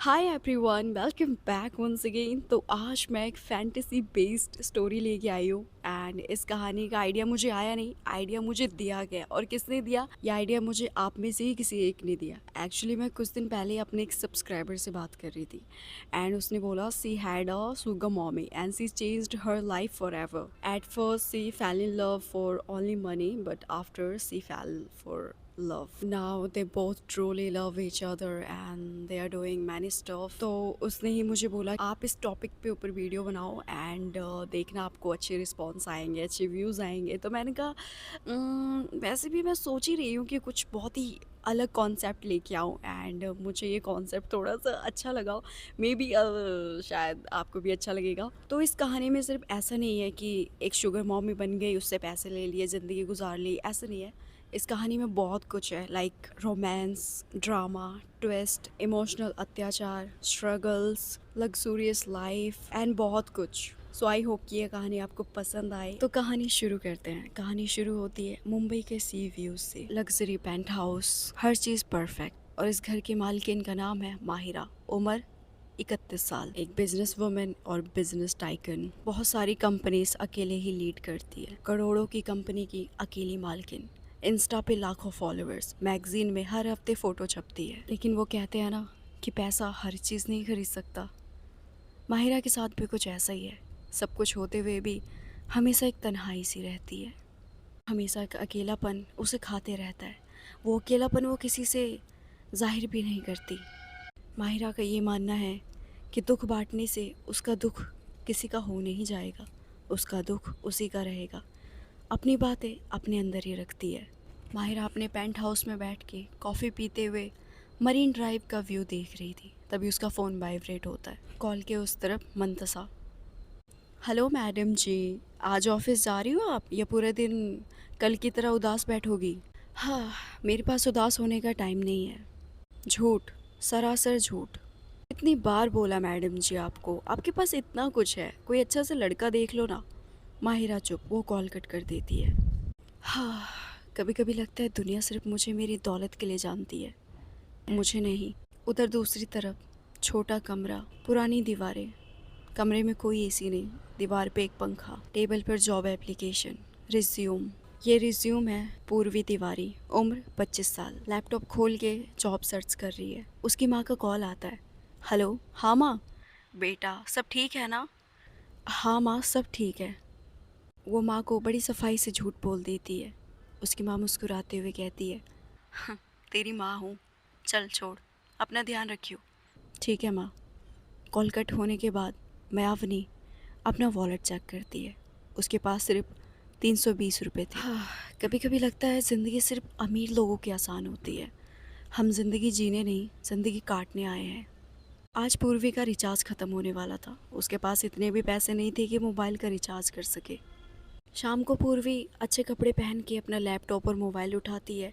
हाय everyone, welcome back once again. तो आज मैं एक फैंटेसी बेस्ड स्टोरी लेके आई हूँ एंड इस कहानी का आइडिया मुझे आया नहीं, आइडिया मुझे दिया गया। और किसने दिया ये आइडिया? मुझे आप में से ही किसी एक ने दिया। एक्चुअली मैं कुछ दिन पहले अपने एक सब्सक्राइबर से बात कर रही थी एंड उसने बोला she had a sugar mommy and she changed her life forever. At first she fell in love for only money but after she fell for love. Now they both truly love each other and they are doing many stuff. तो उसने ही मुझे बोला आप इस topic पे ऊपर video बनाओ and देखना आपको अच्छे रिस्पॉन्स आएंगे, अच्छे व्यूज़ आएंगे। तो मैंने कहा वैसे भी मैं सोच ही रही हूँ कि कुछ बहुत ही अलग कॉन्सेप्ट लेके आऊँ एंड मुझे ये कॉन्सेप्ट थोड़ा सा अच्छा लगा। मे बी शायद आपको भी अच्छा लगेगा। तो इस कहानी में सिर्फ ऐसा नहीं है कि एक शुगर मॉमी बन गई, उससे पैसे ले लिए, ज़िंदगी गुजार ली, ऐसा नहीं है। इस कहानी में बहुत कुछ है, like romance, drama, twist, emotional अत्याचार, स्ट्रगल्स, लग्जूरियस लाइफ एंड बहुत कुछ। सो आई होप कि ये कहानी आपको पसंद आए। तो कहानी शुरू करते हैं। कहानी शुरू होती है मुंबई के सी व्यूज से। लग्जरी पेंट हाउस, हर चीज़ परफेक्ट। और इस घर की मालकिन का नाम है माहिरा। उम्र 31 साल। एक बिजनेस वुमेन और बिजनेस टाइकन। बहुत सारी कंपनीज अकेले ही लीड करती है। करोड़ों की कंपनी की अकेली मालकिन। इंस्टा पे लाखों फॉलोअर्स, मैगजीन में हर हफ्ते फ़ोटो छपती है। लेकिन वो कहते हैं ना कि पैसा हर चीज़ नहीं खरीद सकता। माहिरा के साथ भी कुछ ऐसा ही है। सब कुछ होते हुए भी हमेशा एक तन्हाई सी रहती है। हमेशा एक अकेलापन उसे खाते रहता है। वो अकेलापन वो किसी से जाहिर भी नहीं करती। माहिरा का ये मानना है कि दुख बांटने से उसका दुख किसी का हो नहीं जाएगा, उसका दुख उसी का रहेगा। अपनी बातें अपने अंदर ही रखती है। माहिरा अपने पेंट हाउस में बैठ के कॉफ़ी पीते हुए मरीन ड्राइव का व्यू देख रही थी। तभी उसका फ़ोन वाइब्रेट होता है। कॉल के उस तरफ मंतसा। हेलो मैडम जी, आज ऑफिस जा रही हो आप या पूरे दिन कल की तरह उदास बैठोगी? हाँ, मेरे पास उदास होने का टाइम नहीं है। झूठ, सरासर झूठ। इतनी बार बोला मैडम जी आपको, आपके पास इतना कुछ है, कोई अच्छा सा लड़का देख लो ना। माहिरा चुप, वो कॉल कट कर देती है। हाँ, कभी कभी लगता है दुनिया सिर्फ मुझे मेरी दौलत के लिए जानती है, मुझे नहीं। उधर दूसरी तरफ छोटा कमरा, पुरानी दीवारें, कमरे में कोई एसी नहीं, दीवार पे एक पंखा, टेबल पर जॉब एप्लीकेशन, रिज्यूम। ये रिज्यूम है पूर्वी तिवारी, उम्र 25 साल। लैपटॉप खोल के जॉब सर्च कर रही है। उसकी माँ का कॉल आता है। हेलो, हाँ माँ। बेटा सब ठीक है ना? हाँ माँ, सब ठीक है। वो माँ को बड़ी सफाई से झूठ बोल देती है। उसकी माँ मुस्कुराते हुए कहती है, "हाँ, तेरी माँ हूँ, चल छोड़, अपना ध्यान रखियो।" ठीक है माँ। कॉल कट होने के बाद मायावनी अपना वॉलेट चेक करती है। उसके पास सिर्फ 320 रुपये थे। हाँ, कभी कभी लगता है ज़िंदगी सिर्फ अमीर लोगों की आसान होती है। हम ज़िंदगी जीने नहीं, ज़िंदगी काटने आए हैं। आज पूर्वी का रिचार्ज ख़त्म होने वाला था। उसके पास इतने भी पैसे नहीं थे कि मोबाइल का रिचार्ज कर सके। शाम को पूर्वी अच्छे कपड़े पहन के अपना लैपटॉप और मोबाइल उठाती है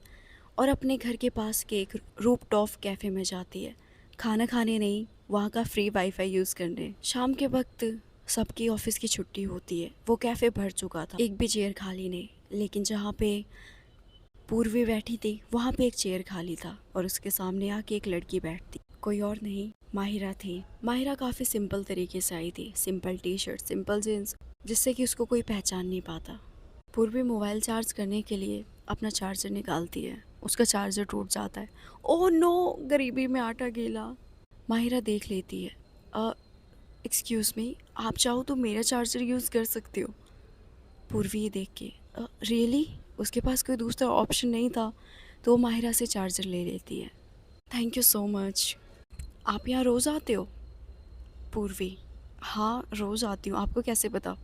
और अपने घर के पास के एक रूफटॉप कैफ़े में जाती है। खाना खाने नहीं, वहाँ का फ्री वाईफाई यूज़ करने। शाम के वक्त सबकी ऑफिस की छुट्टी होती है। वो कैफ़े भर चुका था, एक भी चेयर खाली नहीं। लेकिन जहाँ पे पूर्वी बैठी थी वहाँ पे एक चेयर खाली था और उसके सामने आके एक लड़की बैठती। कोई और नहीं, माहिरा थी। माहिरा काफ़ी सिंपल तरीके से आई थी। Simple T shirt, simple jeans, जिससे कि उसको कोई पहचान नहीं पाता। पूर्वी मोबाइल चार्ज करने के लिए अपना चार्जर निकालती है। उसका चार्जर टूट जाता है। ओह नो, गरीबी में आटा गीला। माहिरा देख लेती है। एक्सक्यूज़ मी, आप चाहो तो मेरा चार्जर यूज़ कर सकते हो। पूर्वी ये देख के रियली, उसके पास कोई दूसरा ऑप्शन नहीं था तो वो माहिरा से चार्जर ले लेती है। Thank you so much. आप यहाँ रोज़ आते हो? पूर्वी, हाँ रोज़ आती हूँ। आपको कैसे पता?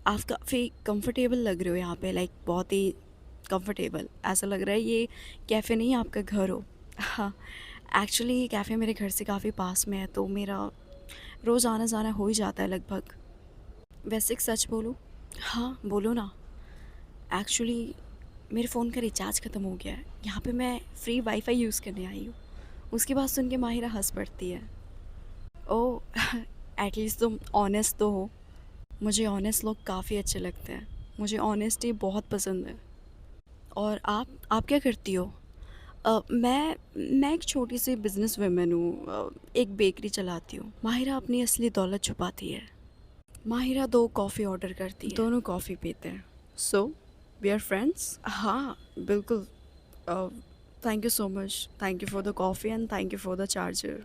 आप काफ़ी कंफर्टेबल लग रहे हो यहाँ पे, लाइक बहुत ही कंफर्टेबल। ऐसा लग रहा है ये कैफ़े नहीं आपका घर हो। हाँ, एक्चुअली ये कैफ़े मेरे घर से काफ़ी पास में है तो मेरा रोज़ आना जाना हो ही जाता है लगभग। वैसे एक सच बोलूँ? हाँ बोलो ना। एक्चुअली मेरे फ़ोन का रिचार्ज ख़त्म हो गया है। यहाँ पे मैं फ्री वाईफाई यूज़ करने आई हूँ। उसकी बात सुन के माहिरा हंस पड़ती है। ओह एटलीस्ट तुम ऑनेस्ट तो हो। मुझे ऑनेस्ट लोग काफ़ी अच्छे लगते हैं। मुझे ऑनेस्टी बहुत पसंद है। और आप क्या करती हो? मैं एक छोटी सी बिजनेस वुमन हूँ, एक बेकरी चलाती हूँ। माहिरा अपनी असली दौलत छुपाती है। माहिरा 2 कॉफ़ी ऑर्डर करती है। दोनों कॉफ़ी पीते हैं। So we are friends? हाँ, बिल्कुल। Thank you so much. Thank you for the coffee and thank you for the charger.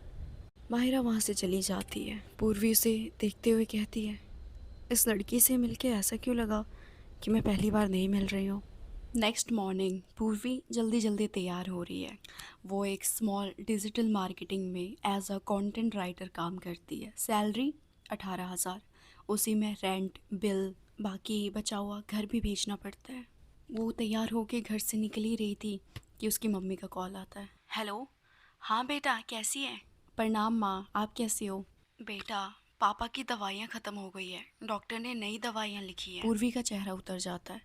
Mahira वहाँ से चली जाती है। पूर्वी उसे देखते हुए कहती है, इस लड़की से मिलके ऐसा क्यों लगा कि मैं पहली बार नहीं मिल रही हूँ। नेक्स्ट मॉर्निंग पूर्वी जल्दी जल्दी तैयार हो रही है। वो एक स्मॉल डिजिटल मार्केटिंग में एज अ कंटेंट राइटर काम करती है। सैलरी 18,000। उसी में रेंट बिल बाकी बचा हुआ घर भी भेजना पड़ता है। वो तैयार होके घर से निकल ही रही थी कि उसकी मम्मी का कॉल आता है। हेलो। हाँ बेटा, कैसी है? प्रणाम माँ, आप कैसी हो? बेटा, पापा की दवाइयाँ ख़त्म हो गई है, डॉक्टर ने नई दवाइयाँ लिखी हैं। पूर्वी का चेहरा उतर जाता है।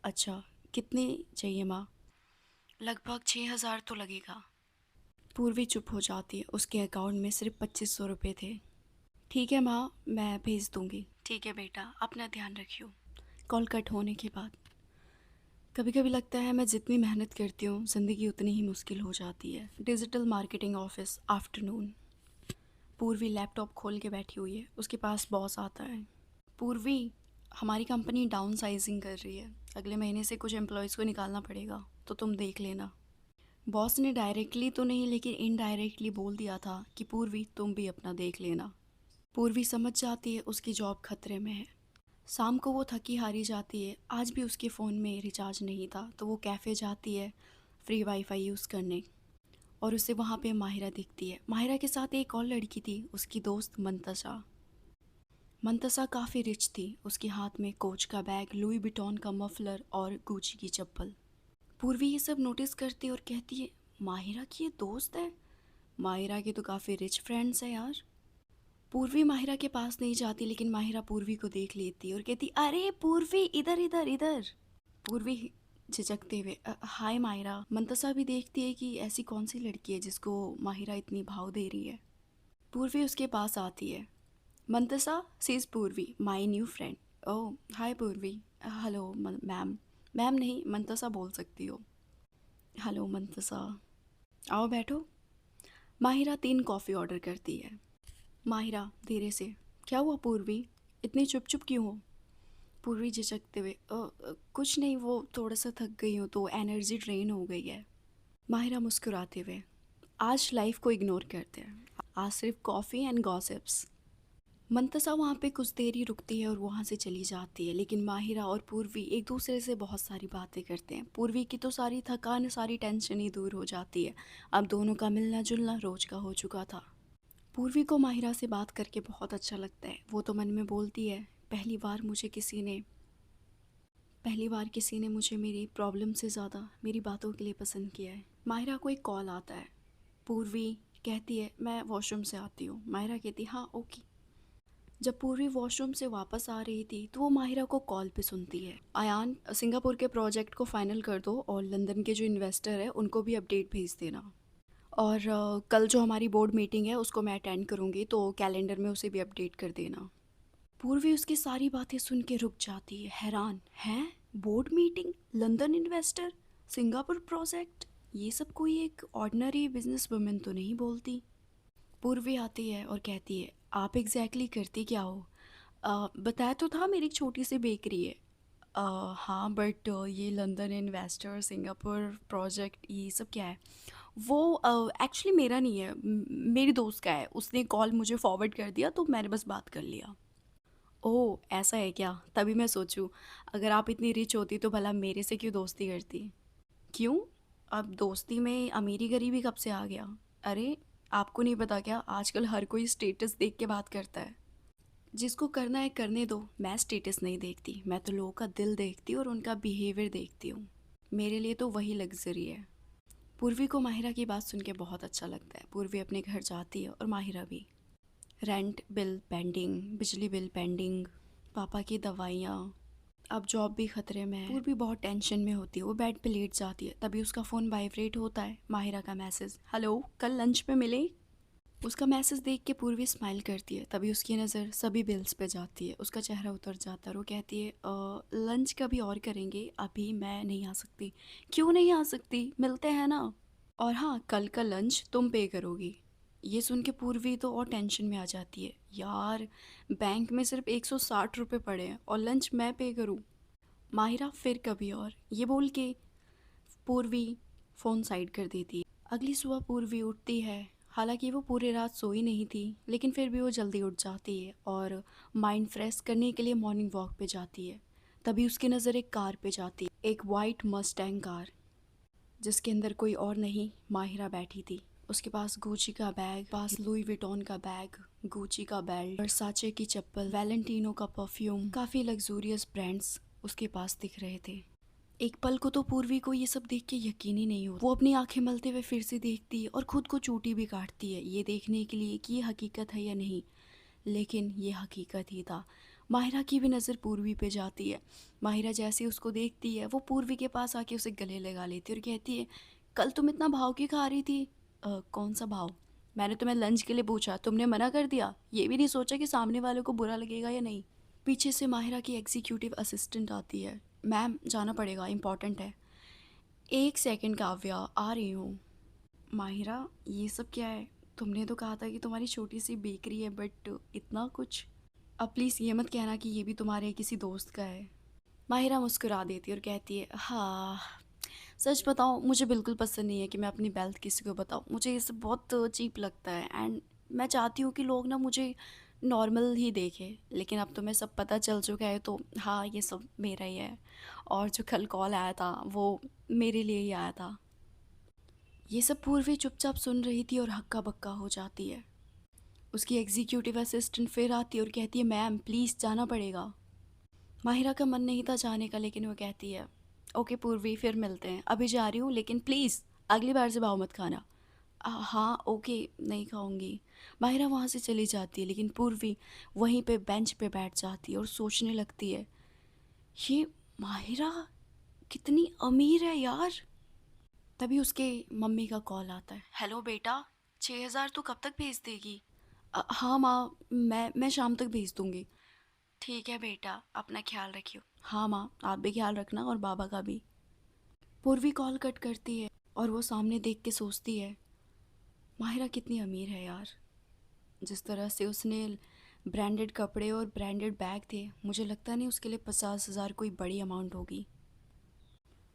अच्छा, कितनी चाहिए माँ? लगभग 6,000 तो लगेगा। पूर्वी चुप हो जाती है। उसके अकाउंट में सिर्फ 2500 रुपये थे। ठीक है माँ, मैं भेज दूँगी। ठीक है बेटा, अपना ध्यान रखियो। कॉल कट होने के बाद कभी कभी लगता है मैं जितनी मेहनत करती हूँ ज़िंदगी उतनी ही मुश्किल हो जाती है। Digital marketing office, afternoon. पूर्वी लैपटॉप खोल के बैठी हुई है। उसके पास बॉस आता है। पूर्वी, हमारी कंपनी डाउन साइजिंग कर रही है, अगले महीने से कुछ एम्प्लॉयज़ को निकालना पड़ेगा, तो तुम देख लेना। बॉस ने डायरेक्टली तो नहीं लेकिन इनडायरेक्टली बोल दिया था कि पूर्वी तुम भी अपना देख लेना। पूर्वी समझ जाती है उसकी जॉब खतरे में है। शाम को वो थकी हारी जाती है। आज भी उसके फ़ोन में रिचार्ज नहीं था, तो वो कैफ़े जाती है फ्री वाईफाई यूज़ करने। और उसे वहाँ पे माहिरा दिखती है। माहिरा के साथ एक और लड़की थी, उसकी दोस्त मंतसा। मंतसा काफ़ी रिच थी। उसके हाथ में कोच का बैग, लुई विटॉन का मफलर और गुची की चप्पल। पूर्वी ये सब नोटिस करती है और कहती है, माहिरा की ये दोस्त है? माहिरा के तो काफ़ी रिच फ्रेंड्स हैं यार। पूर्वी माहिरा के पास नहीं जाती लेकिन माहिरा पूर्वी को देख लेती है और कहती, अरे पूर्वी, इधर इधर इधर। पूर्वी झिझकते हुए, हाय माहिरा। मंतसा भी देखती है कि ऐसी कौन सी लड़की है जिसको माहिरा इतनी भाव दे रही है। पूर्वी उसके पास आती है। मंतसा, सीज पूर्वी, माई न्यू फ्रेंड। ओह हाय पूर्वी। Hello ma'am. मैम नहीं, मंतसा बोल सकती हो। हेलो मंतसा, आओ बैठो। माहिरा 3 कॉफ़ी ऑर्डर करती है। माहिरा धीरे से, क्या हुआ पूर्वी, इतनी चुप चुप क्यों हो? पूर्वी झिझकते हुए, कुछ नहीं, वो थोड़ा सा थक गई हूँ तो एनर्जी ड्रेन हो गई है। माहिरा मुस्कुराते हुए, आज लाइफ को इग्नोर करते हैं, आज सिर्फ कॉफ़ी एंड गॉसिप्स। मंतसा वहाँ पे कुछ देर ही रुकती है और वहाँ से चली जाती है, लेकिन माहिरा और पूर्वी एक दूसरे से बहुत सारी बातें करते हैं। पूर्वी की तो सारी थकान, सारी टेंशन ही दूर हो जाती है। अब दोनों का मिलना जुलना रोज का हो चुका था। पूर्वी को माहिरा से बात करके बहुत अच्छा लगता है। वो तो मन में बोलती है, पहली बार किसी ने मुझे मेरी प्रॉब्लम से ज़्यादा मेरी बातों के लिए पसंद किया है। माहिरा को एक कॉल आता है। पूर्वी कहती है, मैं वॉशरूम से आती हूँ। माहिरा कहती, हाँ ओके। जब पूर्वी वॉशरूम से वापस आ रही थी तो वो माहिरा को कॉल पे सुनती है। अयान, सिंगापुर के प्रोजेक्ट को फाइनल कर दो और लंदन के जो इन्वेस्टर है उनको भी अपडेट भेज देना। और कल जो हमारी बोर्ड मीटिंग है उसको मैं अटेंड करूँगी, तो कैलेंडर में उसे भी अपडेट कर देना। पूर्वी उसकी सारी बातें सुन के रुक जाती है, हैरान। है, board meeting, London investor, Singapore project, ये सब कोई एक ऑर्डिनरी बिजनेस वुमेन तो नहीं बोलती। पूर्वी आती है और कहती है, आप एग्जैक्टली करती क्या हो? बताया तो था मेरी एक छोटी सी बेकरी है। हाँ बट ये लंदन इन्वेस्टर, सिंगापुर प्रोजेक्ट, ये सब क्या है? वो एक्चुअली मेरा नहीं है, मेरी दोस्त का है। उसने कॉल मुझे फॉरवर्ड कर दिया तो मैंने बस बात कर लिया। ओह ऐसा है क्या? तभी मैं सोचूं, अगर आप इतनी रिच होती तो भला मेरे से क्यों दोस्ती करती? क्यों? अब दोस्ती में अमीरी गरीबी कब से आ गया? अरे, आपको नहीं पता क्या, आजकल हर कोई स्टेटस देख के बात करता है। जिसको करना है करने दो। मैं स्टेटस नहीं देखती, मैं तो लोगों का दिल देखती हूँ और उनका बिहेवियर देखती हूँ। मेरे लिए तो वही लग्जरी है। पूर्वी को माहिरा की बात सुन के बहुत अच्छा लगता है। पूर्वी अपने घर जाती है और माहिरा भी। रेंट बिल पेंडिंग, बिजली बिल पेंडिंग, पापा की दवाइयाँ, अब जॉब भी खतरे में है। पूर्वी बहुत टेंशन में होती है। वो बेड पे लेट जाती है, तभी उसका फ़ोन वाइब्रेट होता है। माहिरा का मैसेज, हेलो कल लंच पे मिले। उसका मैसेज देख के पूर्वी स्माइल करती है, तभी उसकी नज़र सभी बिल्स पे जाती है। उसका चेहरा उतर जाता है और वो कहती है, लंच कभी और करेंगे, अभी मैं नहीं आ सकती। क्यों नहीं आ सकती, मिलते हैं ना। और हाँ, कल का लंच तुम पे करोगी। ये सुन के पूर्वी तो और टेंशन में आ जाती है, यार बैंक में सिर्फ 160 रुपये पड़े हैं और लंच मैं पे करूँ। माहिरा फिर कभी और, ये बोल के पूर्वी फ़ोन साइड कर देती है। अगली सुबह पूर्वी उठती है। हालांकि वो पूरी रात सोई नहीं थी, लेकिन फिर भी वो जल्दी उठ जाती है और माइंड फ्रेश करने के लिए मॉर्निंग वॉक पे जाती है। तभी उसकी नज़र एक कार पे जाती है, एक वाइट मस्टैंग कार, जिसके अंदर कोई और नहीं, माहिरा बैठी थी। उसके पास गुची का बैग, पास लुई विटॉन का बैग, गुची का बेल्ट, वर्साचे की चप्पल, वैलेंटिनो का परफ्यूम, काफ़ी लग्जूरियस ब्रांड्स उसके पास दिख रहे थे। एक पल को तो पूर्वी को ये सब देख के यकीन ही नहीं होता। वो अपनी आंखें मलते हुए फिर से देखती है और खुद को चोटी भी काटती है, ये देखने के लिए कि ये हकीकत है या नहीं। लेकिन ये हकीकत ही था। माहिरा की भी नज़र पूर्वी पे जाती है। माहिरा जैसे उसको देखती है, वो पूर्वी के पास आके उसे गले लगा लेती है और कहती है, कल तुम इतना भाव क्यों खा रही थी? कौन सा भाव? मैंने तुम्हें लंच के लिए पूछा, तुमने मना कर दिया। ये भी नहीं सोचा कि सामने वाले को बुरा लगेगा या नहीं। पीछे से माहिरा की एग्जीक्यूटिव असिस्टेंट आती है। मैम जाना पड़ेगा, इम्पॉर्टेंट है। एक सेकंड काव्या, आ रही हूँ। माहिरा, ये सब क्या है? तुमने तो कहा था कि तुम्हारी छोटी सी बेकरी है, बट इतना कुछ। अब प्लीज़ ये मत कहना कि ये भी तुम्हारे किसी दोस्त का है। माहिरा मुस्कुरा देती है और कहती है, हाँ, सच बताऊँ मुझे बिल्कुल पसंद नहीं है कि मैं अपनी वेल्थ किसी को बताऊँ। मुझे ये सब बहुत चीप लगता है एंड मैं चाहती हूँ कि लोग ना मुझे नॉर्मल ही देखें। लेकिन अब तुम्हें सब पता चल चुका है, तो हाँ, ये सब मेरा ही है। और जो कल कॉल आया था वो मेरे लिए ही आया था। ये सब पूर्वी चुपचाप सुन रही थी और हक्का बक्का हो जाती है। उसकी एग्जीक्यूटिव असिस्टेंट फिर आती है और कहती है, मैम प्लीज़ जाना पड़ेगा। माहिरा का मन नहीं था जाने का, लेकिन वो कहती है, ओके पूर्वी, फिर मिलते हैं, अभी जा रही हूँ, लेकिन प्लीज़ अगली बार से भाव मत खाना। हाँ ओके, नहीं खाऊंगी। माहिरा वहाँ से चली जाती है, लेकिन पूर्वी वहीं पे बेंच पे बैठ जाती है और सोचने लगती है, ये माहिरा कितनी अमीर है यार। तभी उसके मम्मी का कॉल आता है, हेलो बेटा, 6,000 तो कब तक भेज देगी? हाँ माँ, मैं शाम तक भेज दूँगी। ठीक है बेटा, अपना ख्याल रखियो। हाँ माँ, आप भी ख्याल रखना और बाबा का भी। पूर्वी कॉल कट करती है और वो सामने देख के सोचती है, माहिरा कितनी अमीर है यार। जिस तरह से उसने ब्रांडेड कपड़े और ब्रांडेड बैग थे, मुझे लगता नहीं उसके लिए 50,000 कोई बड़ी अमाउंट होगी।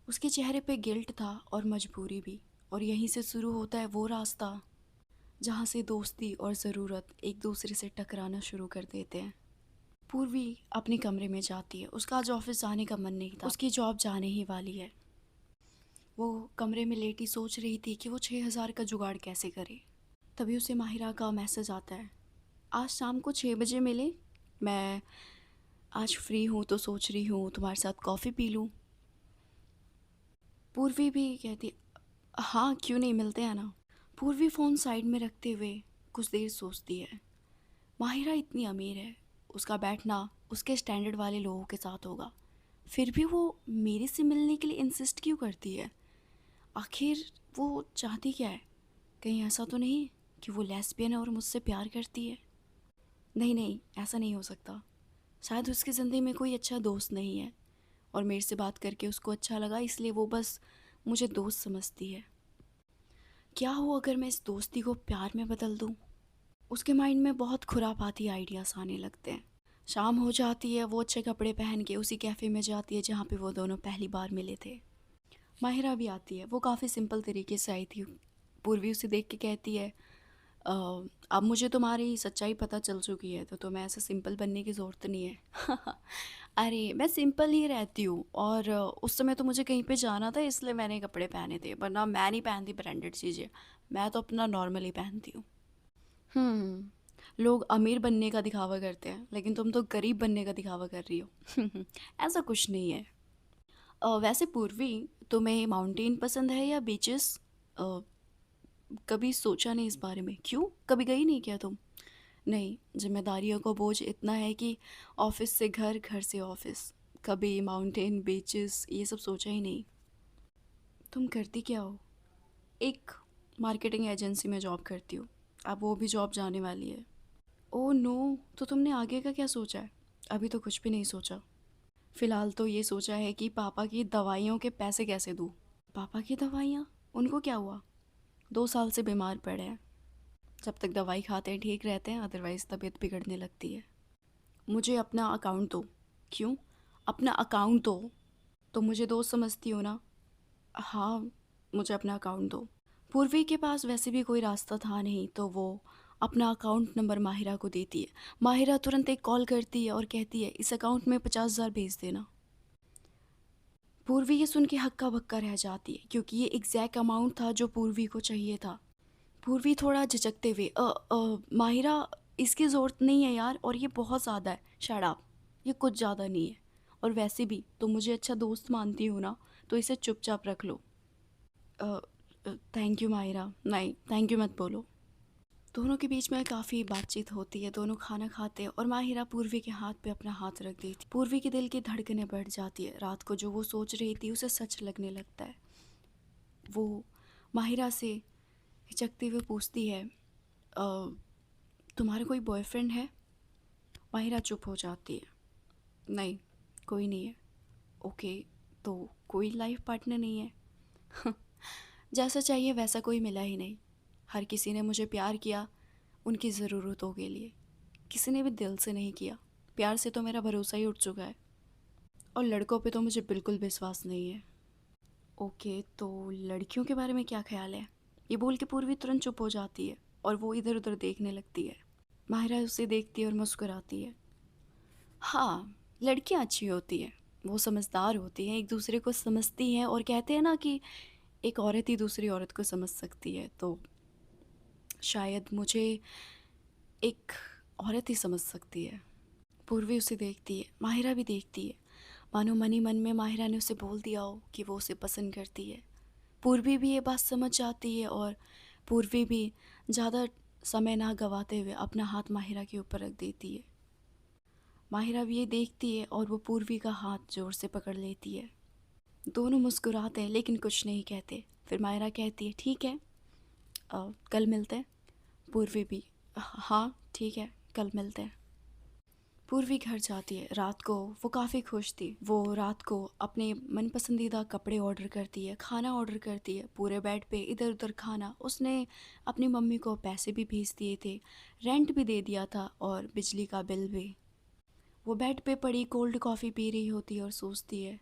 उसके चेहरे पे गिल्ट था और मजबूरी भी। और यहीं से शुरू होता है वो रास्ता जहाँ से दोस्ती और ज़रूरत एक दूसरे से टकराना शुरू कर देते हैं। पूर्वी अपने कमरे में जाती है। उसका आज ऑफिस जाने का मन नहीं था, उसकी जॉब जाने ही वाली है। वो कमरे में लेटी सोच रही थी कि वो 6,000 का जुगाड़ कैसे करे। तभी उसे माहिरा का मैसेज आता है, आज शाम को 6 बजे मिले। मैं आज फ्री हूँ तो सोच रही हूँ तुम्हारे साथ कॉफ़ी पी लूँ। पूर्वी भी कहती, हाँ क्यों नहीं, मिलते हैं ना। पूर्वी फ़ोन साइड में रखते हुए कुछ देर सोचती है, माहिरा इतनी अमीर है, उसका बैठना उसके स्टैंडर्ड वाले लोगों के साथ होगा, फिर भी वो मेरे से मिलने के लिए इंसिस्ट क्यों करती है? आखिर वो चाहती क्या है? कहीं ऐसा तो नहीं कि वो लेस्बियन है और मुझसे प्यार करती है? नहीं नहीं, ऐसा नहीं हो सकता। शायद उसकी ज़िंदगी में कोई अच्छा दोस्त नहीं है और मेरे से बात करके उसको अच्छा लगा, इसलिए वो बस मुझे दोस्त समझती है। क्या हो अगर मैं इस दोस्ती को प्यार में बदल दूँ? उसके माइंड में बहुत खुरापाती आइडियाज़ आने लगते हैं। शाम हो जाती है, वो अच्छे कपड़े पहन के उसी कैफ़े में जाती है जहाँ पे वो दोनों पहली बार मिले थे। माहिरा भी आती है, वो काफ़ी सिंपल तरीके से आई थी। पूर्वी उसे देख के कहती है, "अ, अब मुझे तुम्हारी सच्चाई पता चल चुकी है, तो तुम्हें ऐसे सिंपल बनने की ज़रूरत नहीं है।" अरे मैं सिंपल ही रहती हूँ, और उस समय तो मुझे कहीं पे जाना था इसलिए मैंने कपड़े पहने थे, वरना मैं नहीं पहनती ब्रांडेड चीज़ें। मैं तो अपना नॉर्मल ही पहनती हूँ। लोग अमीर बनने का दिखावा करते हैं, लेकिन तुम तो गरीब बनने का दिखावा कर रही हो। ऐसा कुछ नहीं है। वैसे पूर्वी, तुम्हें माउंटेन पसंद है या बीचेस? कभी सोचा नहीं इस बारे में? क्यों, कभी गई नहीं क्या तुम? नहीं, जिम्मेदारियों का बोझ इतना है कि ऑफिस से घर, घर से ऑफिस, कभी माउंटेन बीचेस ये सब सोचा ही नहीं। तुम करती क्या हो? एक मार्केटिंग एजेंसी में जॉब करती हूँ। अब वो भी जॉब जाने वाली है। ओह नो, तो तुमने आगे का क्या सोचा है? अभी तो कुछ भी नहीं सोचा। फ़िलहाल तो ये सोचा है कि पापा की दवाइयों के पैसे कैसे दूँ। पापा की दवाइयाँ? उनको क्या हुआ? 2 साल से बीमार पड़े हैं। जब तक दवाई खाते हैं ठीक रहते हैं, अदरवाइज़ तबीयत बिगड़ने लगती है। मुझे अपना अकाउंट दो। क्यों? अपना अकाउंट दो। तो मुझे दोस्त समझती हो ना? हाँ, मुझे अपना अकाउंट दो। पूर्वी के पास वैसे भी कोई रास्ता था नहीं, तो वो अपना अकाउंट नंबर माहिरा को देती है। माहिरा तुरंत एक कॉल करती है और कहती है इस अकाउंट में 50,000 भेज देना। पूर्वी ये सुन के हक्का बक्का रह जाती है, क्योंकि ये एग्जैक्ट अमाउंट था जो पूर्वी को चाहिए था। पूर्वी थोड़ा झिझकते हुए माहिरा, इसकी ज़रूरत नहीं है यार, और ये बहुत ज़्यादा है, शट अप, ये कुछ ज़्यादा नहीं है। और वैसे भी तुम मुझे अच्छा दोस्त मानती हो ना, तो इसे चुपचाप रख लो। थैंक यू माहिरा, नहीं थैंक यू मत बोलो। दोनों के बीच में काफ़ी बातचीत होती है, दोनों खाना खाते हैं और माहिरा पूर्वी के हाथ पे अपना हाथ रख देती। पूर्वी के दिल की धड़कनें बढ़ जाती है। रात को जो वो सोच रही थी उसे सच लगने लगता है। वो माहिरा से हिचकते हुए पूछती है, "अ, तुम्हारा कोई बॉयफ्रेंड है?" माहिरा चुप हो जाती है। नहीं, कोई नहीं है। ओके, तो कोई लाइफ पार्टनर नहीं है? जैसा चाहिए वैसा कोई मिला ही नहीं। हर किसी ने मुझे प्यार किया उनकी ज़रूरतों के लिए, किसी ने भी दिल से नहीं किया। प्यार से तो मेरा भरोसा ही उठ चुका है, और लड़कों पे तो मुझे बिल्कुल विश्वास नहीं है। ओके, तो लड़कियों के बारे में क्या ख्याल है? ये बोल के पूर्वी तुरंत चुप हो जाती है और वो इधर उधर देखने लगती है। माहिरा उसे देखती है और मुस्कुराती है। हाँ, लड़कियाँ अच्छी होती हैं, वो समझदार होती हैं, एक दूसरे को समझती हैं, और कहते हैं ना कि एक औरत ही दूसरी औरत को समझ सकती है, तो शायद मुझे एक औरत ही समझ सकती है। पूर्वी उसे देखती है, माहिरा भी देखती है, मानो मन ही मन में माहिरा ने उसे बोल दिया हो कि वो उसे पसंद करती है। पूर्वी भी ये बात समझ जाती है, और पूर्वी भी ज़्यादा समय ना गवाते हुए अपना हाथ माहिरा के ऊपर रख देती है। माहिरा भी ये देखती है और वो पूर्वी का हाथ ज़ोर से पकड़ लेती है। दोनों मुस्कुराते हैं लेकिन कुछ नहीं कहते। फिर माहिरा कहती है ठीक है, कल मिलते हैं। पूर्वी भी हाँ ठीक है, कल मिलते हैं। पूर्वी घर जाती है। रात को वो काफ़ी खुश थी। वो रात को अपने मन पसंदीदा कपड़े ऑर्डर करती है, खाना ऑर्डर करती है, पूरे बेड पे इधर उधर खाना। उसने अपनी मम्मी को पैसे भी भेज दिए थे, रेंट भी दे दिया था, और बिजली का बिल भी। वो बेड पे पड़ी कोल्ड कॉफ़ी पी रही होती है और सोचती है,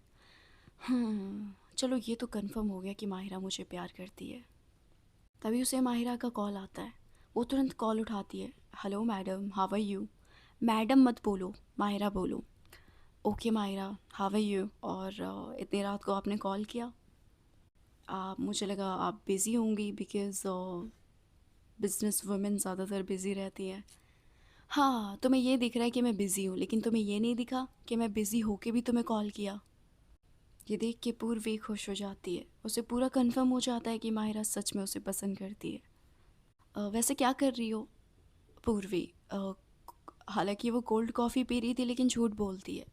चलो ये तो कंफर्म हो गया कि माहिरा मुझे प्यार करती है। तभी उसे माहिरा का कॉल आता है। वो तुरंत कॉल उठाती है। Hello madam, how are you? Madam मत बोलो, माहिरा बोलो। Okay Mahira, how are you? और इतनी रात को आपने कॉल किया? मुझे लगा आप बिज़ी होंगी, बिकॉज़ बिज़नेस वुमेन ज़्यादातर बिज़ी रहती हैं। हाँ, तुम्हें ये दिख रहा है कि मैं बिज़ी हूँ, लेकिन तुम्हें ये नहीं दिखा कि मैं बिज़ी होके भी तुम्हें कॉल किया। ये देख के पूर्वी खुश हो जाती है। उसे पूरा कंफर्म हो जाता है कि माहिरा सच में उसे पसंद करती है। वैसे क्या कर रही हो पूर्वी? हालांकि वो कोल्ड कॉफ़ी पी रही थी लेकिन झूठ बोलती है।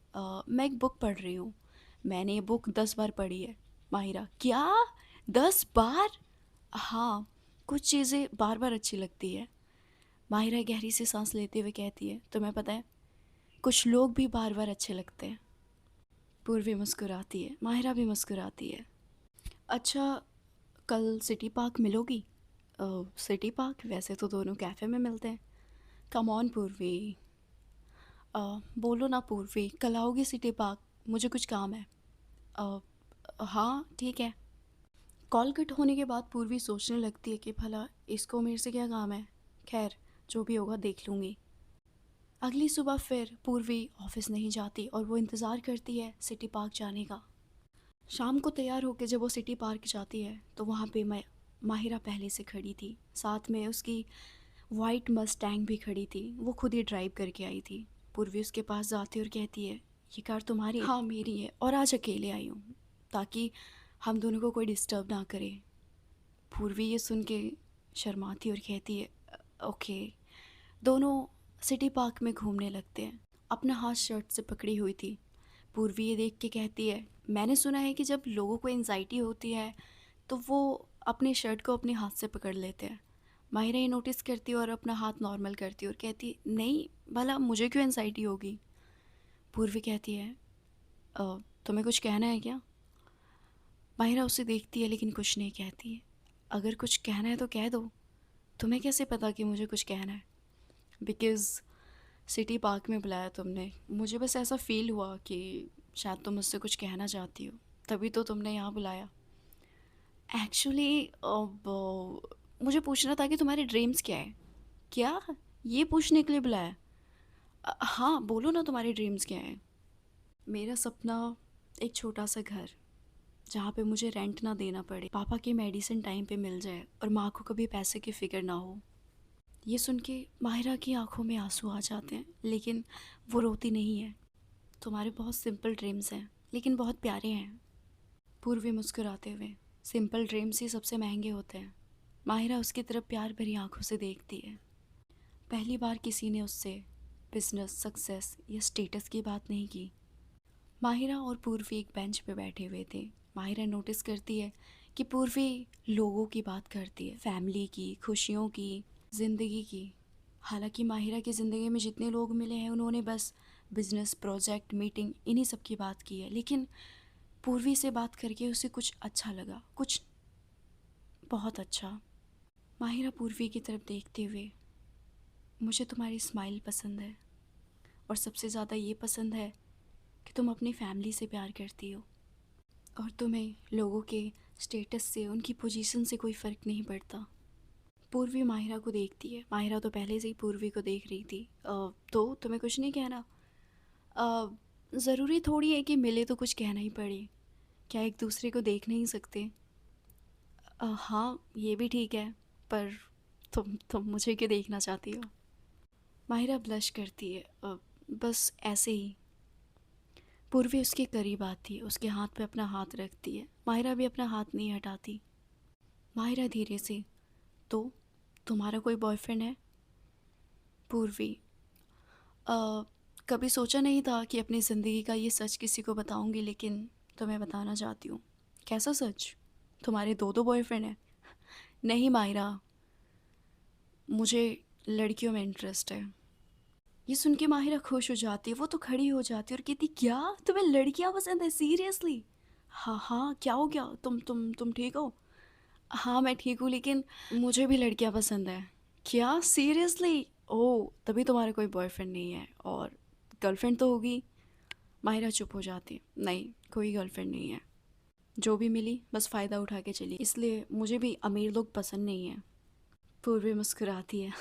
मैं एक बुक पढ़ रही हूँ। मैंने ये बुक 10 बार पढ़ी है। माहिरा, क्या? 10 बार? हाँ, कुछ चीज़ें बार बार अच्छी लगती है। माहिरा गहरी से सांस लेते हुए कहती है, तुम्हें पता है कुछ लोग भी बार बार अच्छे लगते हैं। पूर्वी मुस्कुराती है, माहिरा भी मुस्कुराती है। अच्छा, कल सिटी पार्क मिलोगी? City park? वैसे तो दोनों कैफ़े में मिलते हैं। कम ऑन पूर्वी, बोलो ना पूर्वी, कल आओगी सिटी पार्क? मुझे कुछ काम है। अ, हाँ ठीक है। कॉल कट होने के बाद पूर्वी सोचने लगती है कि भला इसको मेरे से क्या काम है। खैर, जो भी होगा देख लूँगी। अगली सुबह फिर पूर्वी ऑफिस नहीं जाती और वो इंतज़ार करती है सिटी पार्क जाने का। शाम को तैयार होकर जब वो सिटी पार्क जाती है तो वहाँ पे मैं माहिरा पहले से खड़ी थी। साथ में उसकी वाइट मस्टैंग भी खड़ी थी, वो खुद ही ड्राइव करके आई थी। पूर्वी उसके पास जाती और कहती है, ये कार तुम्हारी है? हाँ मेरी है, और आज अकेले आई हूँ ताकि हम दोनों को कोई डिस्टर्ब ना करे। पूर्वी ये सुन के शर्माती और कहती है, ओके। दोनों सिटी पार्क में घूमने लगते हैं। अपना हाथ शर्ट से पकड़ी हुई थी। पूर्वी ये देख के कहती है, मैंने सुना है कि जब लोगों को एंजाइटी होती है तो वो अपने शर्ट को अपने हाथ से पकड़ लेते हैं। माहिरा ये नोटिस करती है और अपना हाथ नॉर्मल करती है और कहती है, नहीं, भला मुझे क्यों एंजाइटी होगी? पूर्वी कहती है, तुम्हें कुछ कहना है क्या? माहिरा उसे देखती है लेकिन कुछ नहीं कहती है। अगर कुछ कहना है तो कह दो। तुम्हें कैसे पता कि मुझे कुछ कहना है? बिकॉज़ सिटी पार्क में बुलाया तुमने, मुझे बस ऐसा फ़ील हुआ कि शायद तुम मुझसे कुछ कहना चाहती हो, तभी तो तुमने यहाँ बुलाया। एक्चुअली अब मुझे पूछना था कि तुम्हारे ड्रीम्स क्या है? क्या? ये पूछने के लिए बुलाया? हाँ, बोलो ना तुम्हारे ड्रीम्स क्या हैं? मेरा सपना एक छोटा सा घर, जहाँ पे मुझे रेंट ना देना पड़े, पापा की मेडिसिन टाइम पे मिल जाए और माँ को कभी पैसे की फ़िक्र ना हो। ये सुन के माहिरा की आंखों में आंसू आ जाते हैं, लेकिन वो रोती नहीं है। तुम्हारे बहुत सिंपल ड्रीम्स हैं, लेकिन बहुत प्यारे हैं। पूर्वी मुस्कुराते हुए, सिंपल ड्रीम्स ही सबसे महंगे होते हैं। माहिरा उसकी तरफ प्यार भरी आंखों से देखती है। पहली बार किसी ने उससे बिजनेस, सक्सेस या स्टेटस की बात नहीं की। माहिरा और पूर्वी एक बेंच पे बैठे हुए थे। माहिरा नोटिस करती है कि पूर्वी लोगों की बात करती है, फैमिली की, खुशियों की, ज़िंदगी की। हालांकि माहिरा की ज़िंदगी में जितने लोग मिले हैं उन्होंने बस बिजनेस, प्रोजेक्ट, मीटिंग इन्हीं सब की बात की है, लेकिन पूर्वी से बात करके उसे कुछ अच्छा लगा, कुछ बहुत अच्छा। माहिरा पूर्वी की तरफ देखते हुए, मुझे तुम्हारी स्माइल पसंद है और सबसे ज़्यादा ये पसंद है कि तुम अपनी फैमिली से प्यार करती हो और तुम्हें लोगों के स्टेटस से, उनकी पोजीशन से कोई फ़र्क नहीं पड़ता। पूर्वी माहिरा को देखती है। माहिरा तो पहले से ही पूर्वी को देख रही थी। तो तुम्हें कुछ नहीं कहना? ज़रूरी थोड़ी है कि मिले तो कुछ कहना ही पड़े। क्या एक दूसरे को देख नहीं सकते? हाँ, ये भी ठीक है, पर तुम मुझे क्यों देखना चाहती हो? माहिरा ब्लश करती है। बस ऐसे ही। पूर्वी उसके करीब आती है, उसके हाथ पे अपना हाथ रखती है। माहिरा भी अपना हाथ नहीं हटाती। माहिरा धीरे से, तो तुम्हारा कोई बॉयफ्रेंड है? पूर्वी, अ, कभी सोचा नहीं था कि अपनी ज़िंदगी का ये सच किसी को बताऊंगी, लेकिन तुम्हें बताना चाहती हूँ। कैसा सच? तुम्हारे दो दो बॉयफ्रेंड हैं? नहीं माहिरा, मुझे लड़कियों में इंटरेस्ट है। ये सुन के माहिरा खुश हो जाती है। वो तो खड़ी हो जाती है और कहती, क्या तुम्हें लड़कियां पसंद है? सीरियसली? हाँ हाँ, क्या हो गया? तुम ठीक हो? हाँ मैं ठीक हूँ, लेकिन मुझे भी लड़कियां पसंद है। क्या? सीरियसली? ओह, तभी तुम्हारा कोई बॉयफ्रेंड नहीं है। और गर्लफ्रेंड तो होगी? माहिरा चुप हो जाती है। नहीं, कोई गर्लफ्रेंड नहीं है। जो भी मिली बस फ़ायदा उठा के चली, इसलिए मुझे भी अमीर लोग पसंद नहीं है। पूर्वी मुस्कुराती है।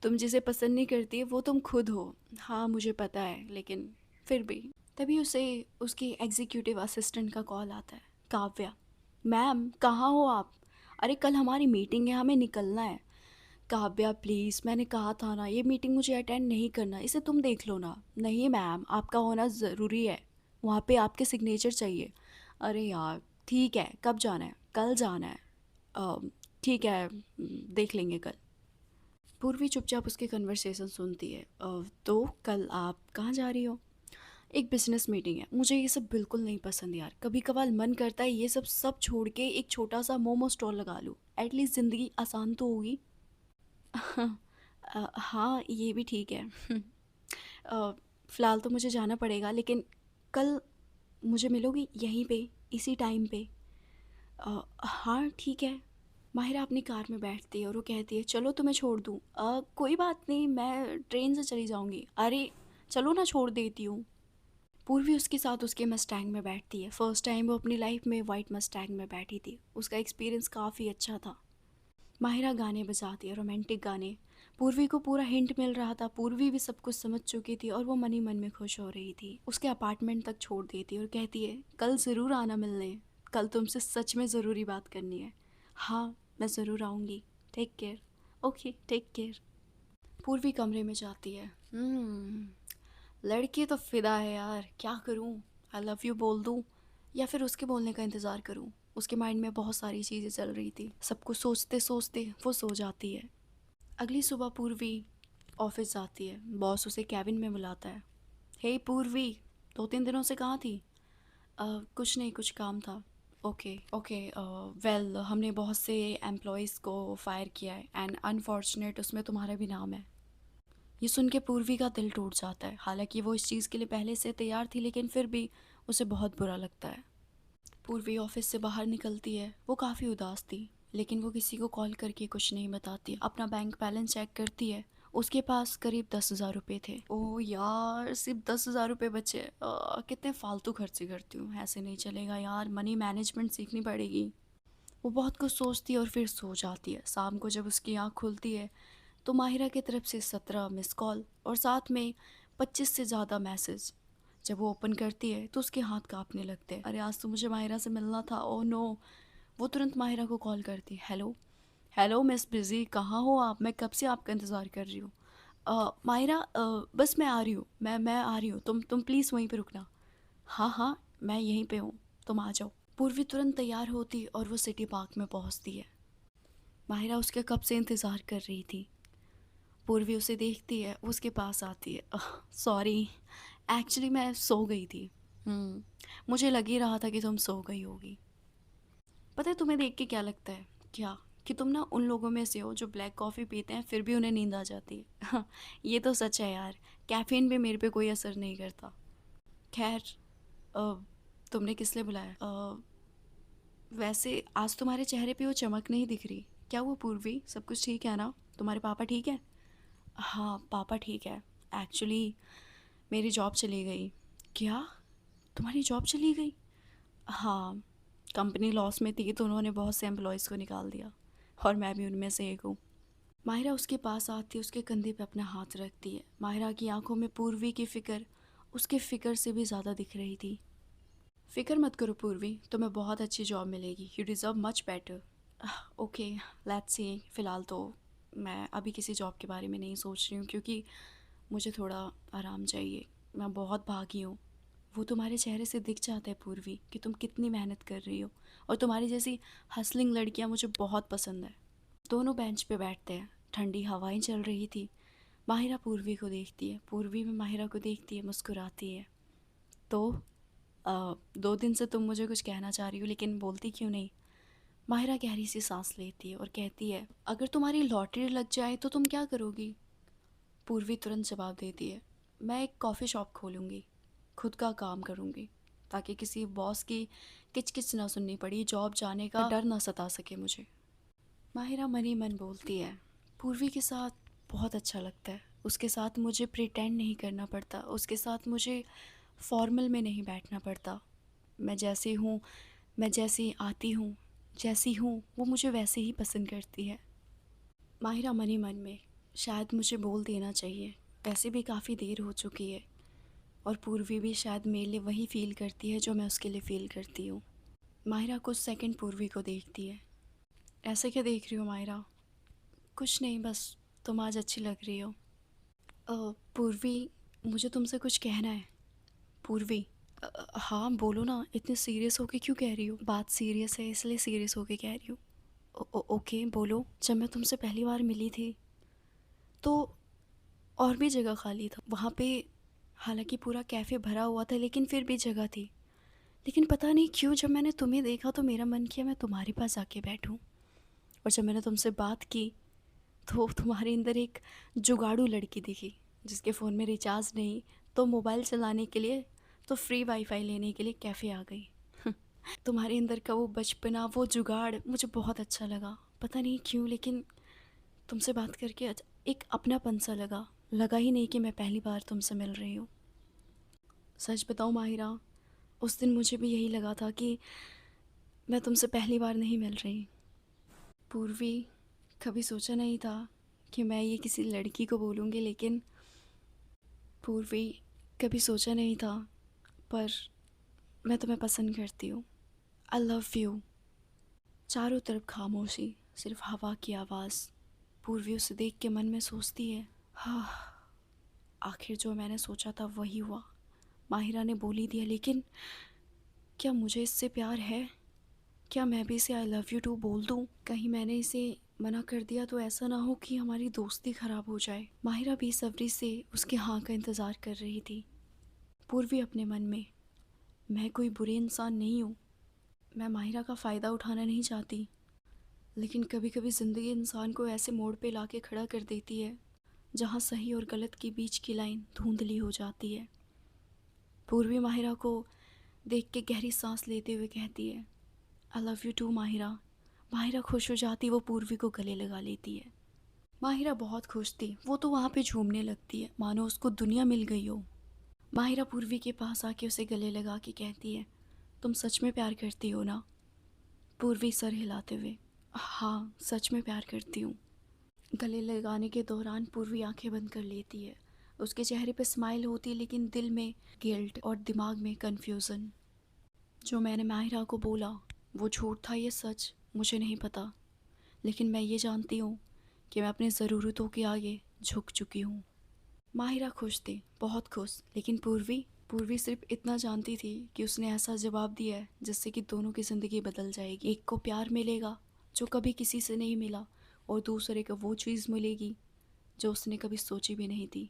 तुम जिसे पसंद नहीं करती वो तुम खुद हो। हाँ मुझे पता है, लेकिन फिर भी। तभी उसे उसकी एग्जीक्यूटिव असिस्टेंट का कॉल आता है। काव्या, मैम कहाँ हो आप? अरे कल हमारी मीटिंग है, हमें निकलना है। काव्या प्लीज़, मैंने कहा था ना ये मीटिंग मुझे अटेंड नहीं करना, इसे तुम देख लो ना। नहीं मैम, आपका होना ज़रूरी है, वहाँ पे आपके सिग्नेचर चाहिए। अरे यार ठीक है, कब जाना है? कल जाना है। अ, ठीक है, देख लेंगे कल। पूर्वी चुपचाप उसके कन्वर्सेशन सुनती है। तो कल आप कहाँ जा रही हो? एक बिजनेस मीटिंग है। मुझे ये सब बिल्कुल नहीं पसंद यार, कभी कभार मन करता है ये सब छोड़ के एक छोटा सा मोमो स्टॉल लगा लूँ, एटलीस्ट ज़िंदगी आसान तो होगी। हाँ ये भी ठीक है। फ़िलहाल तो मुझे जाना पड़ेगा, लेकिन कल मुझे मिलोगी यहीं पे, इसी टाइम पे? हाँ ठीक है। माहिरा अपनी कार में बैठती है और वो कहती है, चलो तुम्हें छोड़ दूँ? कोई बात नहीं, मैं ट्रेन से चली जाऊँगी। अरे चलो ना, छोड़ देती हूँ। पूर्वी उसके साथ उसके मस्टैंग में बैठती है। फर्स्ट टाइम वो अपनी लाइफ में वाइट मस्टैंग में बैठी थी। उसका एक्सपीरियंस काफ़ी अच्छा था। माहिरा गाने बजाती है, रोमांटिक गाने। पूर्वी को पूरा हिंट मिल रहा था, पूर्वी भी सब कुछ समझ चुकी थी और वो मन ही मन में खुश हो रही थी। उसके अपार्टमेंट तक छोड़ देती है और कहती है, कल ज़रूर आना मिलने, कल तुमसे सच में ज़रूरी बात करनी है। हाँ मैं ज़रूर आऊँगी। Take care. Okay take care. Purvi कमरे में जाती है। लड़की तो फिदा है यार, क्या करूँ? आई लव यू बोल दूँ या फिर उसके बोलने का इंतज़ार करूँ? उसके माइंड में बहुत सारी चीज़ें चल रही थी। सब कुछ सोचते सोचते वो सो जाती है। अगली सुबह पूर्वी ऑफिस जाती है। बॉस उसे कैबिन में बुलाता है। हे पूर्वी, 2-3 दिनों से कहाँ थी? कुछ नहीं, कुछ काम था। ओके ओके, वेल हमने बहुत से एम्प्लॉयज़ को फायर किया है एंड अनफॉर्चुनेट उसमें तुम्हारा भी नाम है। ये सुन के पूर्वी का दिल टूट जाता है। हालांकि वो इस चीज़ के लिए पहले से तैयार थी, लेकिन फिर भी उसे बहुत बुरा लगता है। पूर्वी ऑफिस से बाहर निकलती है। वो काफ़ी उदास थी। लेकिन वो किसी को कॉल करके कुछ नहीं बताती। अपना बैंक बैलेंस चेक करती है, उसके पास करीब 10,000 रुपये थे। ओह यार, सिर्फ 10,000 रुपये बचे। कितने फालतू खर्चे करती हूँ, ऐसे नहीं चलेगा यार, मनी मैनेजमेंट सीखनी पड़ेगी। वो बहुत कुछ सोचती है और फिर सो जाती है। शाम को जब उसकी आँख खुलती है तो माहिरा की तरफ से 17 मिस कॉल और साथ में 25 से ज़्यादा मैसेज। जब वो ओपन करती है तो उसके हाथ कांपने लगते हैं। अरे आज तो मुझे माहिरा से मिलना था, ओह नो। वो तुरंत माहिरा को कॉल करती है। हेलो, हेलो मिस बिज़ी, कहाँ हो आप? मैं कब से आपका इंतज़ार कर रही हूँ। माहिरा, बस मैं आ रही हूँ, मैं आ रही हूँ, तुम प्लीज़ वहीं पे रुकना। हाँ हाँ, मैं यहीं पे हूँ, तुम आ जाओ। पूर्वी तुरंत तैयार होती और वो सिटी पार्क में पहुँचती है। माहिरा उसके कब से इंतज़ार कर रही थी। पूर्वी उसे देखती है, वो उसके पास आती है। सॉरी, एक्चुअली मैं सो गई थी। हम्म, मुझे लग ही रहा था कि तुम सो गई होगी। पता है तुम्हें देख के क्या लगता है? क्या? कि तुम ना उन लोगों में से हो जो ब्लैक कॉफ़ी पीते हैं फिर भी उन्हें नींद आ जाती है। हाँ, ये तो सच है यार, कैफ़ीन भी मेरे पे कोई असर नहीं करता। खैर, अ, तुमने किस लिए बुलाया? वैसे आज तुम्हारे चेहरे पे वो चमक नहीं दिख रही। क्या हुआ पूर्वी, सब कुछ ठीक है ना? तुम्हारे पापा ठीक है? हाँ, पापा ठीक है। एक्चुअली मेरी जॉब चली गई। क्या? तुम्हारी जॉब चली गई? हाँ, कंपनी लॉस में थी तो उन्होंने बहुत से एम्प्लॉयज़ को निकाल दिया और मैं भी उनमें से एक हूँ। माहिरा उसके पास आती है, उसके कंधे पे अपना हाथ रखती है। माहिरा की आंखों में पूर्वी की फ़िक्र उसके फ़िक्र से भी ज़्यादा दिख रही थी। फ़िक्र मत करो पूर्वी, तुम्हें बहुत अच्छी जॉब मिलेगी, you deserve much better. Okay, let's see. फ़िलहाल तो मैं अभी किसी जॉब के बारे में नहीं सोच रही हूँ क्योंकि मुझे थोड़ा आराम चाहिए। मैं बहुत भागी हूँ। वो तुम्हारे चेहरे से दिख जाता है पूर्वी कि तुम कितनी मेहनत कर रही हो, और तुम्हारी जैसी हसलिंग लड़कियाँ मुझे बहुत पसंद है। दोनों बेंच पे बैठते हैं, ठंडी हवाएं चल रही थी। माहिरा पूर्वी को देखती है, पूर्वी भी माहिरा को देखती है, मुस्कुराती है। तो 2 दिन से तुम मुझे कुछ कहना चाह रही हो लेकिन बोलती क्यों नहीं? माहिरा गहरी सी सांस लेती है और कहती है, अगर तुम्हारी लॉटरी लग जाए तो तुम क्या करोगी? पूर्वी तुरंत जवाब देती है, मैं एक कॉफ़ी शॉप खोलूँगी, खुद का काम करूँगी, ताकि किसी बॉस की किचकिच ना सुननी पड़ी, जॉब जाने का डर ना सता सके मुझे। माहिरा मन ही मन बोलती है, पूर्वी के साथ बहुत अच्छा लगता है। उसके साथ मुझे प्रिटेंड नहीं करना पड़ता, उसके साथ मुझे फॉर्मल में नहीं बैठना पड़ता। मैं जैसी हूँ, मैं जैसी आती हूँ, जैसी हूँ वो मुझे वैसे ही पसंद करती है। माहिरा मन ही मन में, शायद मुझे बोल देना चाहिए, वैसे भी काफ़ी देर हो चुकी है, और पूर्वी भी शायद मेरे लिए वही फ़ील करती है जो मैं उसके लिए फ़ील करती हूँ। माहिरा कुछ सेकंड पूर्वी को देखती है। ऐसे क्या देख रही हो माहिरा? कुछ नहीं, बस तुम आज अच्छी लग रही हो। पूर्वी, मुझे तुमसे कुछ कहना है। पूर्वी, हाँ बोलो ना, इतने सीरियस होके क्यों कह रही हो? बात सीरियस है इसलिए सीरियस होके कह रही हूँ। ओके बोलो। जब मैं तुमसे पहली बार मिली थी तो और भी जगह खाली था वहाँ पे, हालांकि पूरा कैफ़े भरा हुआ था लेकिन फिर भी जगह थी। लेकिन पता नहीं क्यों जब मैंने तुम्हें देखा तो मेरा मन किया मैं तुम्हारे पास आके बैठूं। और जब मैंने तुमसे बात की तो तुम्हारे अंदर एक जुगाड़ू लड़की दिखी, जिसके फ़ोन में रिचार्ज नहीं तो मोबाइल चलाने के लिए, तो फ्री वाईफाई लेने के लिए कैफ़े आ गई। तुम्हारे अंदर का वो बचपना, वो जुगाड़ मुझे बहुत अच्छा लगा, पता नहीं क्यों, लेकिन तुमसे बात करके एक अपनापन सा लगा। लगा ही नहीं कि मैं पहली बार तुमसे मिल रही हूँ। सच बताऊँ माहिरा, उस दिन मुझे भी यही लगा था कि मैं तुमसे पहली बार नहीं मिल रही। पूर्वी, कभी सोचा नहीं था कि मैं ये किसी लड़की को बोलूँगी, लेकिन पूर्वी, कभी सोचा नहीं था, पर मैं तुम्हें पसंद करती हूँ। आई लव यू। चारों तरफ खामोशी, सिर्फ हवा की आवाज़। पूर्वी उसे देख के मन में सोचती है, हाँ, आखिर जो मैंने सोचा था वही हुआ। माहिरा ने बोल ही दिया, लेकिन क्या मुझे इससे प्यार है? क्या मैं भी इसे आई लव यू टू बोल दूँ? कहीं मैंने इसे मना कर दिया तो ऐसा ना हो कि हमारी दोस्ती ख़राब हो जाए। माहिरा बेसब्री से उसके हाँ का इंतज़ार कर रही थी। पूर्वी अपने मन में, मैं कोई बुरी इंसान नहीं हूँ, मैं माहिरा का फ़ायदा उठाना नहीं चाहती, लेकिन कभी कभी ज़िंदगी इंसान को ऐसे मोड़ पे लाके खड़ा कर देती है जहाँ सही और गलत के बीच की लाइन धुंधली हो जाती है। पूर्वी माहिरा को देख के गहरी सांस लेते हुए कहती है, I love you too Mahira, Mahira खुश हो जाती, वो पूर्वी को गले लगा लेती है। माहिरा बहुत खुश थी, वो तो वहाँ पे झूमने लगती है मानो उसको दुनिया मिल गई हो। माहिरा पूर्वी के पास आके उसे गले लगा के कहती है, तुम सच में प्यार करती हो ना? पूर्वी सर हिलाते हुए, हाँ सच में प्यार करती हूँ। गले लगाने के दौरान पूर्वी आंखें बंद कर लेती है। उसके चेहरे पे स्माइल होती है लेकिन दिल में गिल्ट और दिमाग में कन्फ्यूज़न। जो मैंने माहिरा को बोला वो झूठ था, ये सच मुझे नहीं पता, लेकिन मैं ये जानती हूँ कि मैं अपनी ज़रूरतों के आगे झुक चुकी हूँ। माहिरा खुश थी, बहुत खुश, लेकिन पूर्वी पूर्वी सिर्फ इतना जानती थी कि उसने ऐसा जवाब दिया है जिससे कि दोनों की ज़िंदगी बदल जाएगी। एक को प्यार मिलेगा जो कभी किसी से नहीं मिला, और दूसरे को वो चीज़ मिलेगी जो उसने कभी सोची भी नहीं थी।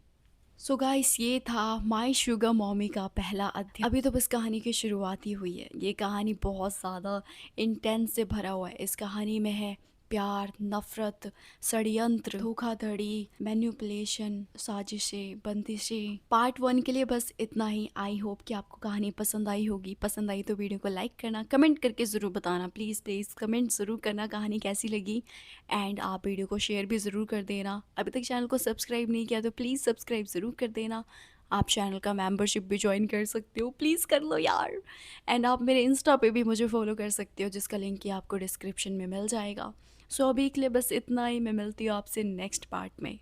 सो गाइस, ये था माई शुगर मॉमी का पहला अध्याय। अभी तो बस कहानी की शुरुआत ही हुई है। ये कहानी बहुत ज़्यादा इंटेंस से भरा हुआ है। इस कहानी में है प्यार, नफरत, षड्यंत्र, धोखाधड़ी, मैन्युपुलेशन, साजिशें, बंदिशें। पार्ट 1 के लिए बस इतना ही। आई होप कि आपको कहानी पसंद आई होगी। पसंद आई तो वीडियो को लाइक करना, कमेंट करके ज़रूर बताना, प्लीज़ प्लीज़ कमेंट ज़रूर करना कहानी कैसी लगी। एंड आप वीडियो को शेयर भी ज़रूर कर देना। अभी तक चैनल को सब्सक्राइब नहीं किया तो प्लीज़ सब्सक्राइब ज़रूर कर देना। आप चैनल का मेंबरशिप भी ज्वाइन कर सकते हो, प्लीज़ कर लो यार। एंड आप मेरे इंस्टा पे भी मुझे फॉलो कर सकते हो, जिसका लिंक ही आपको डिस्क्रिप्शन में मिल जाएगा। सो अभी के लिए बस इतना ही। मैं मिलती हूँ आपसे नेक्स्ट पार्ट में।